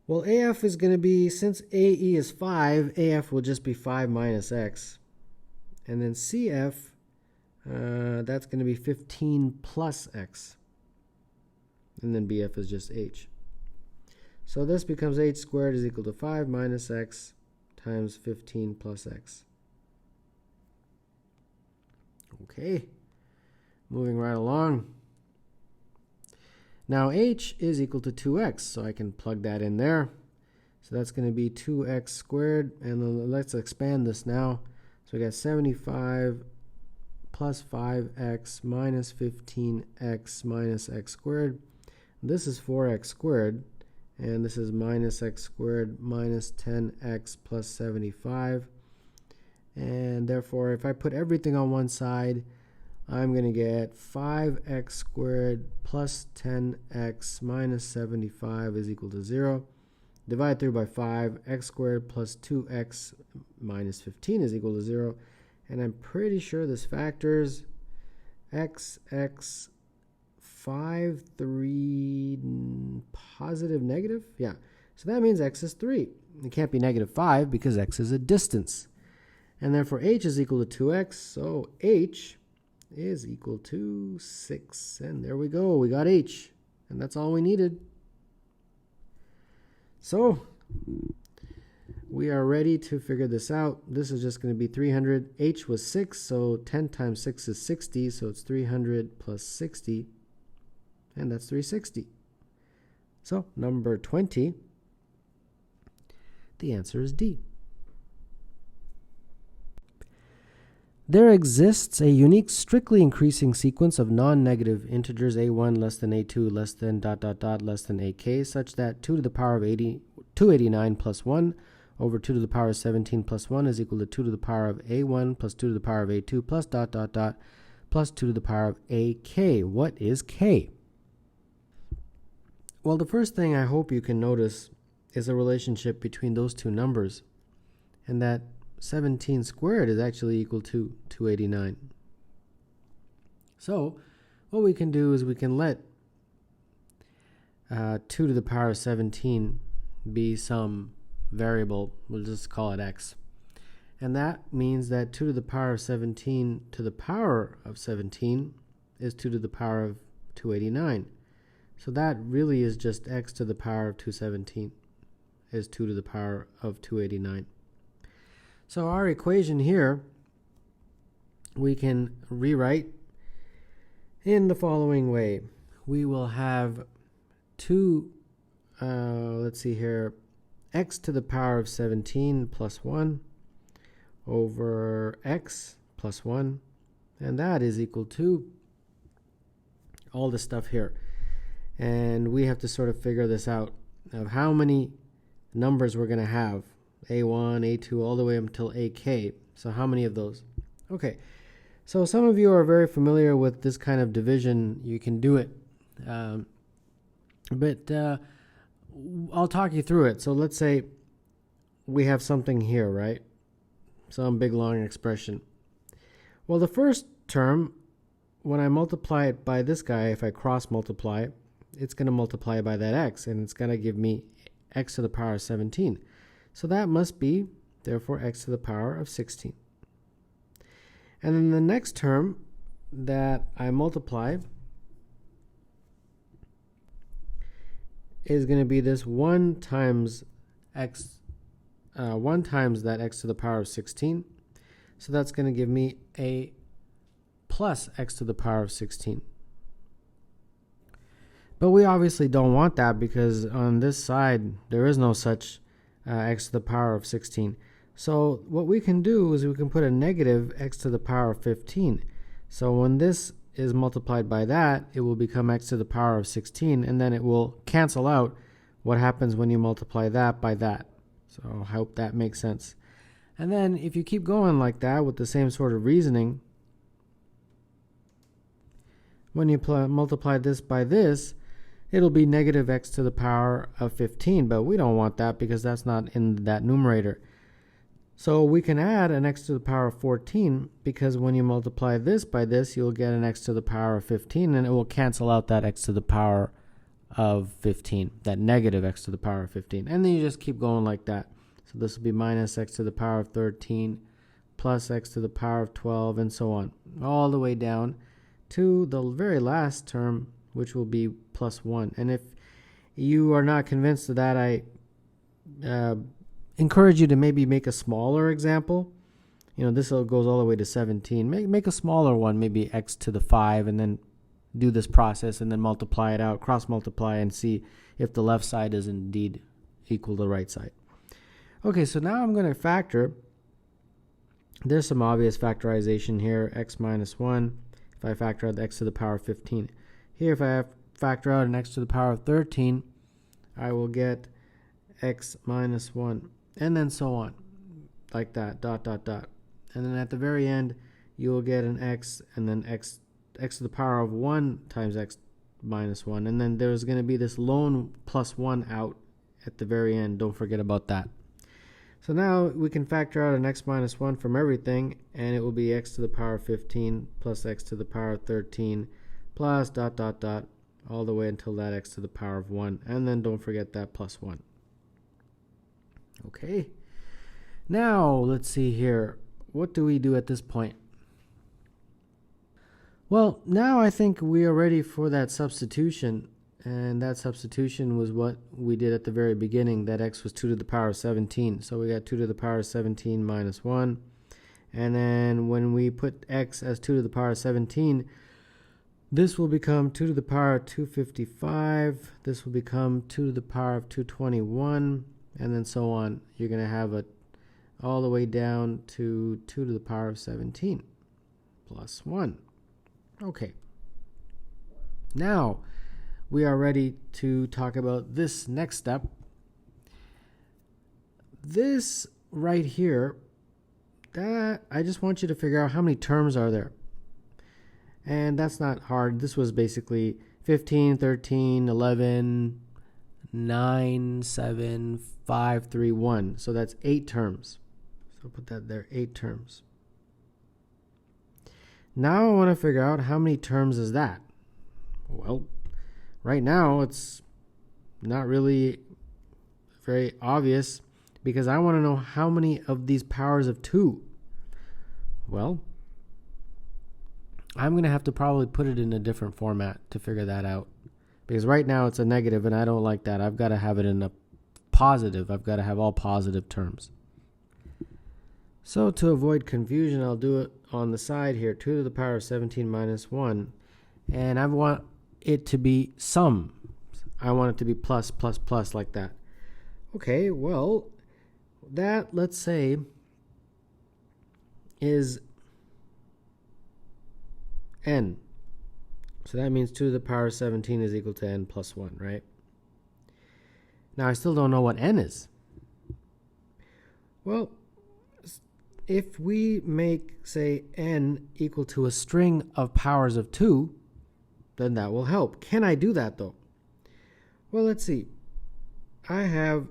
Well, AF is going to be, since AE is 5, AF will just be 5 minus X. And then CF, that's going to be 15 plus X. And then BF is just H. So this becomes H squared is equal to 5 minus X times 15 plus X. Okay, moving right along. Now H is equal to 2X, so I can plug that in there. So that's going to be 2X squared, and let's expand this now. So we got 75 plus 5x minus 15x minus x squared. This is 4x squared, and this is minus x squared minus 10x plus 75. And therefore, if I put everything on one side, I'm going to get 5x squared plus 10x minus 75 is equal to 0. Divide through by 5, x squared plus 2x minus 15 is equal to 0. And I'm pretty sure this factors x, 5, 3, positive, negative. Yeah, so that means x is 3. It can't be negative 5 because x is a distance. And therefore h is equal to 2x, so h is equal to 6. And there we go, we got h. And that's all we needed. So we are ready to figure this out. This is just going to be 300. H was 6, so 10 times 6 is 60, so it's 300 plus 60, and that's 360. So number 20, the answer is D. There exists a unique strictly increasing sequence of non-negative integers a1 less than a2 less than ... less than ak, such that 2 to the power of 289 plus 1 over 2 to the power of 17 plus 1 is equal to 2 to the power of a1 plus 2 to the power of a2 plus ... plus 2 to the power of ak. What is k? Well, the first thing I hope you can notice is a relationship between those two numbers, and that 17 squared is actually equal to 289. So what we can do is we can let 2 to the power of 17 be some variable. We'll just call it x. And that means that 2 to the power of 17 to the power of 17 is 2 to the power of 289. So that really is just x to the power of 217 is 2 to the power of 289. So our equation here we can rewrite in the following way. We will have let's see here, x to the power of 17 plus 1 over x plus 1, and that is equal to all this stuff here. And we have to sort of figure this out of how many numbers we're going to have, a1, a2, all the way up until ak. So how many of those? Okay, so some of you are very familiar with this kind of division. You can do it, but I'll talk you through it. So let's say we have something here, right? Some big long expression. Well, the first term, when I multiply it by this guy, if I cross multiply it, it's going to multiply by that x, and it's going to give me x to the power of 17. So that must be, therefore, x to the power of 16. And then the next term that I multiply is going to be this 1 times x, 1 times that x to the power of 16. So that's going to give me a plus x to the power of 16. But we obviously don't want that, because on this side there is no such x to the power of 16. So what we can do is we can put a negative x to the power of 15. So when this is multiplied by that, it will become x to the power of 16, and then it will cancel out what happens when you multiply that by that. So I hope that makes sense. And then if you keep going like that with the same sort of reasoning, when you multiply this by this, it'll be negative x to the power of 15, but we don't want that because that's not in that numerator. So we can add an x to the power of 14, because when you multiply this by this, you'll get an x to the power of 15, and it will cancel out that x to the power of 15, that negative x to the power of 15. And then you just keep going like that. So this will be minus x to the power of 13, plus x to the power of 12, and so on, all the way down to the very last term, which will be plus 1. And if you are not convinced of that, I encourage you to maybe make a smaller example. You know, this goes all the way to 17. Make a smaller one, maybe x to the 5, and then do this process and then multiply it out, cross multiply, and see if the left side is indeed equal to the right side. Okay, so now I'm going to factor There's some obvious factorization here, x minus 1, if I factor out the x to the power of 15. Here, if I factor out an x to the power of 13, I will get x minus 1, and then so on, like that, dot, dot, dot. And then at the very end, you will get an x, and then x to the power of 1 times x minus 1. And then there's going to be this lone plus 1 out at the very end. Don't forget about that. So now we can factor out an x minus 1 from everything, and it will be x to the power of 15 plus x to the power of 13 plus dot, dot, dot, all the way until that x to the power of 1. And then don't forget that plus 1. Okay. Now, let's see here. What do we do at this point? Well, now I think we are ready for that substitution. And that substitution was what we did at the very beginning, that x was 2 to the power of 17. So we got 2 to the power of 17 minus 1. And then when we put x as 2 to the power of 17, this will become 2 to the power of 255. This will become 2 to the power of 221. And then so on. You're going to have it all the way down to 2 to the power of 17 plus 1. Okay. Now, we are ready to talk about this next step. This right here, that I just want you to figure out how many terms are there. And that's not hard. This was basically 15, 13, 11, 9, 7, 5, 3, 1. So that's 8 terms. So put that there, 8 terms. Now I want to figure out how many terms is that. Well, right now, it's not really very obvious because I want to know how many of these powers of 2. Well, I'm going to have to probably put it in a different format to figure that out because right now it's a negative and I don't like that. I've got to have it in a positive. I've got to have all positive terms. So to avoid confusion, I'll do it on the side here, 2 to the power of 17 minus 1. And I want it to be sum. I want it to be plus, plus, plus like that. Okay, well, that, let's say, is n. So that means 2 to the power of 17 is equal to n plus 1, right? Now, I still don't know what n is. Well, if we make, say, n equal to a string of powers of 2, then that will help. Can I do that, though? Well, let's see. I have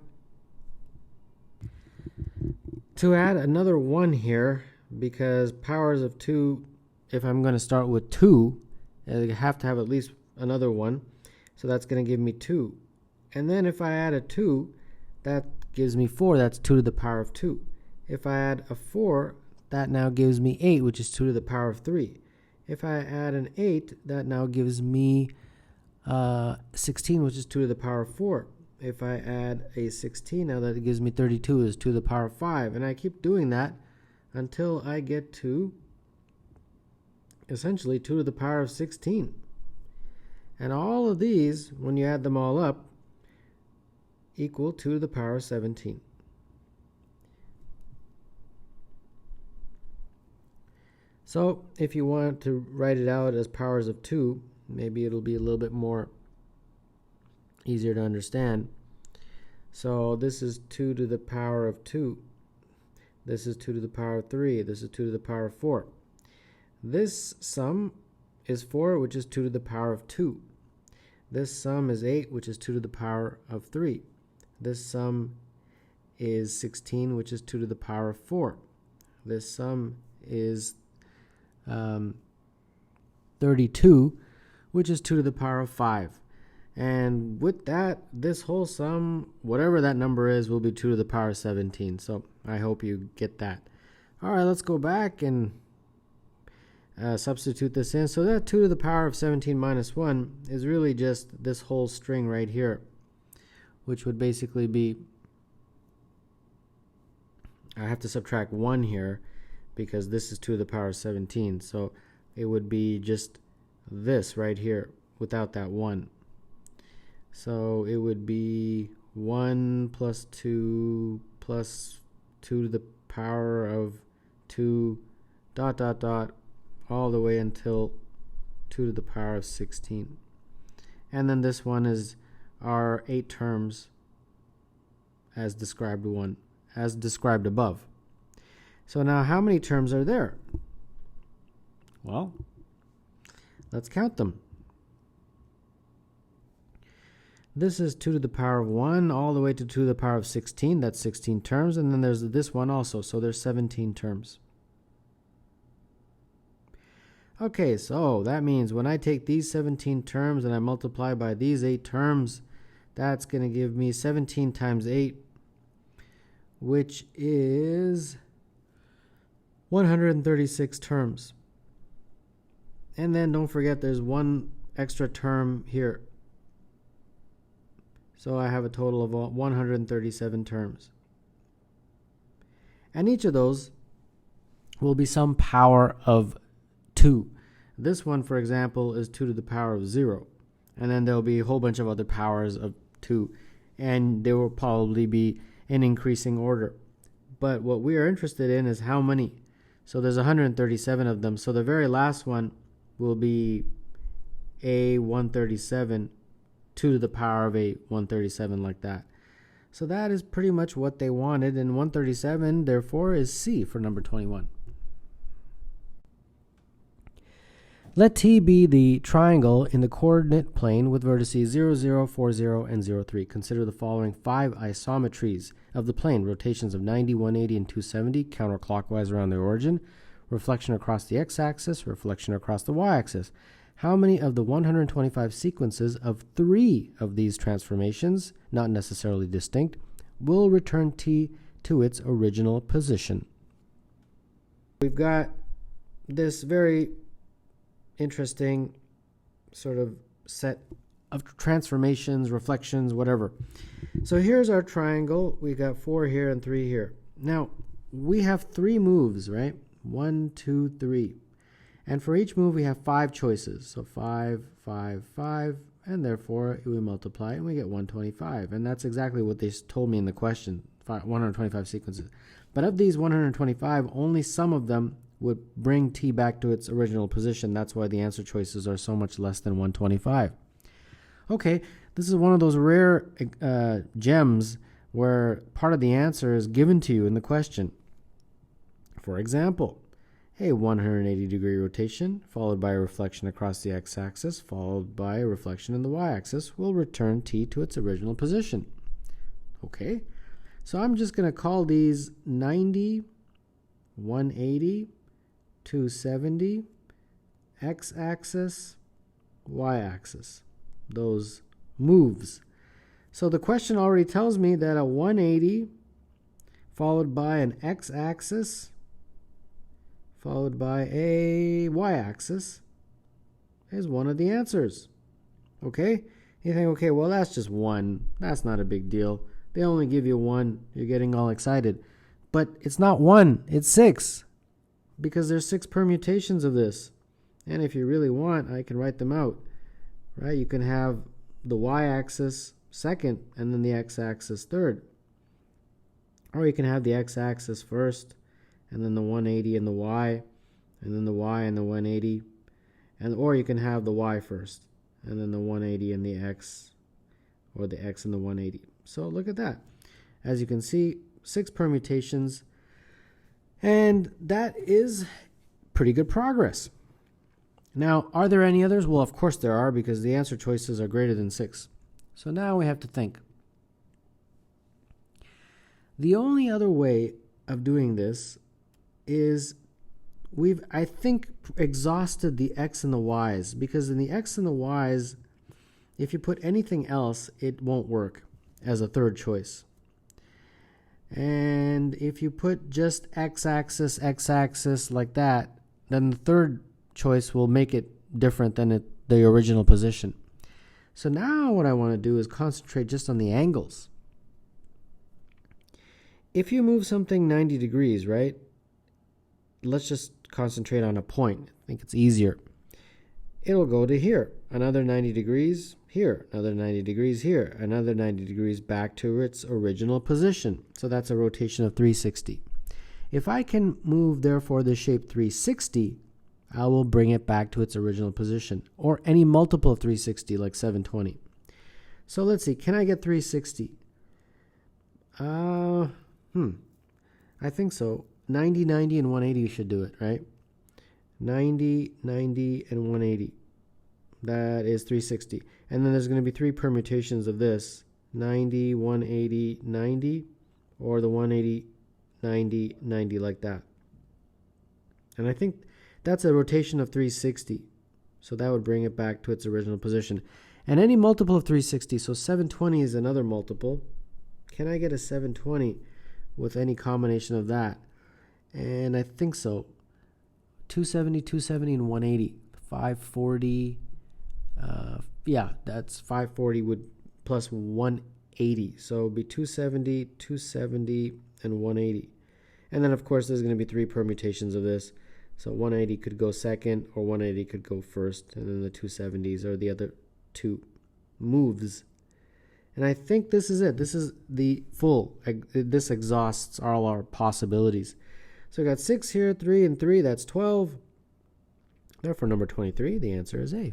to add another 1 here because powers of 2, if I'm going to start with 2, I have to have at least another 1. So that's going to give me 2. And then if I add a 2, that gives me 4. That's 2 to the power of 2. If I add a 4, that now gives me 8, which is 2 to the power of 3. If I add an 8, that now gives me 16, which is 2 to the power of 4. If I add a 16, now that gives me 32, is 2 to the power of 5. And I keep doing that until I get to essentially 2 to the power of 16. And all of these, when you add them all up, equal 2 to the power of 17. So if you want to write it out as powers of 2, maybe it'll be a little bit more easier to understand. So this is 2 to the power of 2. This is 2 to the power of 3. This is 2 to the power of 4. This sum is 4, which is 2 to the power of 2. This sum is 8, which is 2 to the power of 3. This sum is 16, which is 2 to the power of 4. This sum is 32, which is 2 to the power of 5. And with that, this whole sum, whatever that number is, will be 2 to the power of 17. So I hope you get that. All right, let's go back and substitute this in. So that 2 to the power of 17 minus 1 is really just this whole string right here, which would basically be, I have to subtract 1 here, because this is 2 to the power of 17. So it would be just this right here without that 1. So it would be 1 plus 2 plus 2 to the power of to dot dot dot all the way until 2 to the power of 16. And then this one is our 8 terms as described above. So now how many terms are there? Well, let's count them. This is 2 to the power of 1 all the way to 2 to the power of 16. That's 16 terms. And then there's this one also. So there's 17 terms. Okay, so that means when I take these 17 terms and I multiply by these 8 terms, that's going to give me 17 times 8, which is 136 terms. And then don't forget there's one extra term here. So I have a total of 137 terms. And each of those will be some power of 2. This one, for example, is 2 to the power of 0. And then there'll be a whole bunch of other powers of 2. And they will probably be in increasing order. But what we are interested in is how many. So there's 137 of them. So the very last one will be A137, 2 to the power of 8, 137, like that. So that is pretty much what they wanted. And 137, therefore, is C for number 21. Let T be the triangle in the coordinate plane with vertices 0, 0, 4, 0, and 0, 3. Consider the following 5 isometries of the plane: rotations of 90, 180, and 270 counterclockwise around the origin, reflection across the x-axis, reflection across the y-axis. How many of the 125 sequences of 3 of these transformations, not necessarily distinct, will return T to its original position? We've got this very interesting sort of set of transformations, reflections, whatever. So here's our triangle. We got 4 here and 3 here. Now, we have 3 moves, right? 1, 2, 3. And for each move, we have 5 choices. So 5, 5, 5, and therefore we multiply and we get 125. And that's exactly what they told me in the question, 125 sequences. But of these 125, only some of them would bring T back to its original position. That's why the answer choices are so much less than 125. Okay, this is one of those rare gems where part of the answer is given to you in the question. For example, a 180-degree rotation followed by a reflection across the x-axis followed by a reflection in the y-axis will return T to its original position. Okay, so I'm just going to call these 90, 180, 270, x-axis, y-axis, those moves. So the question already tells me that a 180 followed by an x-axis followed by a y-axis is one of the answers. Okay? You think, okay, well, that's just 1. That's not a big deal. They only give you 1. You're getting all excited. But it's not 1. It's 6. Because there's 6 permutations of this. And if you really want, I can write them out. Right? You can have the y-axis second and then the x-axis third. Or you can have the x-axis first and then the 180 and the y, and then the y and the 180. Or you can have the y first and then the 180 and the x, or the x and the 180. So look at that. As you can see, 6 permutations. And that is pretty good progress. Now, are there any others? Well, of course there are, because the answer choices are greater than 6. So now we have to think. The only other way of doing this is we've, I think, exhausted the x and the y's, because in the x and the y's, if you put anything else, it won't work as a third choice. And if you put just x-axis like that, then the third choice will make it different than the original position. So now what I want to do is concentrate just on the angles. If you move something 90 degrees, right? Let's just concentrate on a point. I think it's easier. It'll go to here. Another 90 degrees here. Another 90 degrees here. Another 90 degrees back to its original position. So that's a rotation of 360. If I can move, therefore, the shape 360, I will bring it back to its original position, or any multiple of 360, like 720. So let's see, can I get 360? I think so. 90, 90, and 180 should do it, right? 90, 90, and 180. That is 360. And then there's going to be 3 permutations of this. 90, 180, 90, or the 180, 90, 90, like that. And I think that's a rotation of 360. So that would bring it back to its original position. And any multiple of 360, so 720 is another multiple. Can I get a 720 with any combination of that? And I think so. 270, 270, and 180. 540. Yeah, that's 540 would plus 180. So it would be 270, 270, and 180. And then, of course, there's going to be 3 permutations of this. So 180 could go second, or 180 could go first. And then the 270s are the other 2 moves. And I think this is it. This is the full. This exhausts all our possibilities. So we got 6 here, 3 and 3. That's 12. Therefore, number 23, the answer is A.